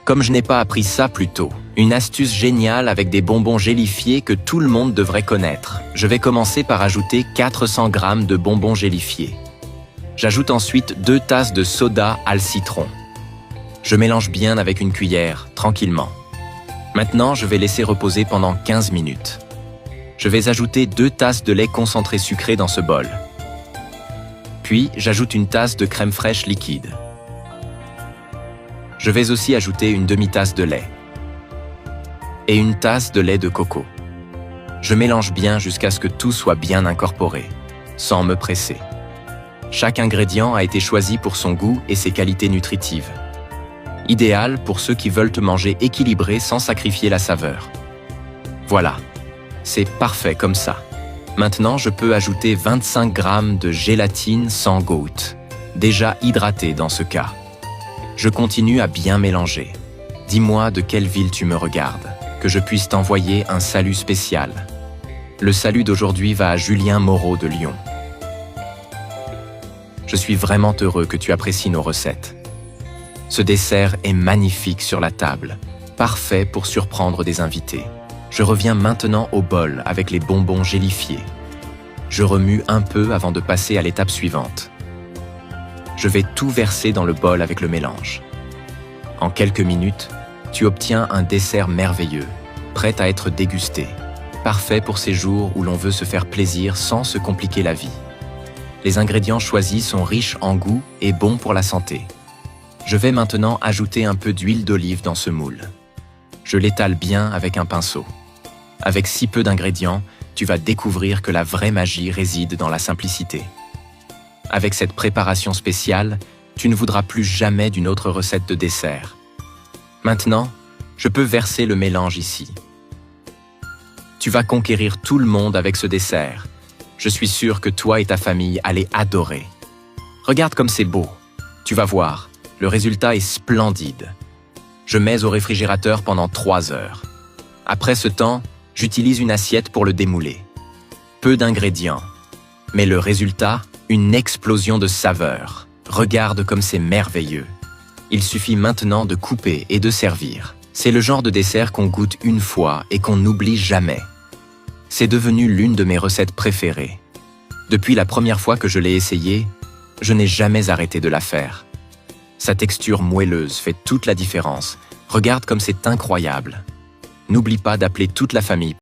Comme je n'ai pas appris ça plus tôt, une astuce géniale avec des bonbons gélifiés que tout le monde devrait connaître. Je vais commencer par ajouter 400 g de bonbons gélifiés. J'ajoute ensuite 2 tasses de soda al citron. Je mélange bien avec une cuillère, tranquillement. Maintenant, je vais laisser reposer pendant 15 minutes. Je vais ajouter 2 tasses de lait concentré sucré dans ce bol. Puis, j'ajoute une tasse de crème fraîche liquide. Je vais aussi ajouter une demi-tasse de lait et une tasse de lait de coco. Je mélange bien jusqu'à ce que tout soit bien incorporé, sans me presser. Chaque ingrédient a été choisi pour son goût et ses qualités nutritives. Idéal pour ceux qui veulent manger équilibré sans sacrifier la saveur. Voilà, c'est parfait comme ça. Maintenant, je peux ajouter 25 g de gélatine sans gouttes, déjà hydratée dans ce cas. Je continue à bien mélanger. Dis-moi de quelle ville tu me regardes, que je puisse t'envoyer un salut spécial. Le salut d'aujourd'hui va à Julien Moreau de Lyon. Je suis vraiment heureux que tu apprécies nos recettes. Ce dessert est magnifique sur la table, parfait pour surprendre des invités. Je reviens maintenant au bol avec les bonbons gélifiés. Je remue un peu avant de passer à l'étape suivante. Je vais tout verser dans le bol avec le mélange. En quelques minutes, tu obtiens un dessert merveilleux, prêt à être dégusté. Parfait pour ces jours où l'on veut se faire plaisir sans se compliquer la vie. Les ingrédients choisis sont riches en goût et bons pour la santé. Je vais maintenant ajouter un peu d'huile d'olive dans ce moule. Je l'étale bien avec un pinceau. Avec si peu d'ingrédients, tu vas découvrir que la vraie magie réside dans la simplicité. Avec cette préparation spéciale, tu ne voudras plus jamais d'une autre recette de dessert. Maintenant, je peux verser le mélange ici. Tu vas conquérir tout le monde avec ce dessert. Je suis sûr que toi et ta famille allez adorer. Regarde comme c'est beau. Tu vas voir, le résultat est splendide. Je mets au réfrigérateur pendant 3 heures. Après ce temps, j'utilise une assiette pour le démouler. Peu d'ingrédients, mais le résultat, une explosion de saveurs. Regarde comme c'est merveilleux. Il suffit maintenant de couper et de servir. C'est le genre de dessert qu'on goûte une fois et qu'on n'oublie jamais. C'est devenu l'une de mes recettes préférées. Depuis la première fois que je l'ai essayé, je n'ai jamais arrêté de la faire. Sa texture moelleuse fait toute la différence. Regarde comme c'est incroyable. N'oublie pas d'appeler toute la famille.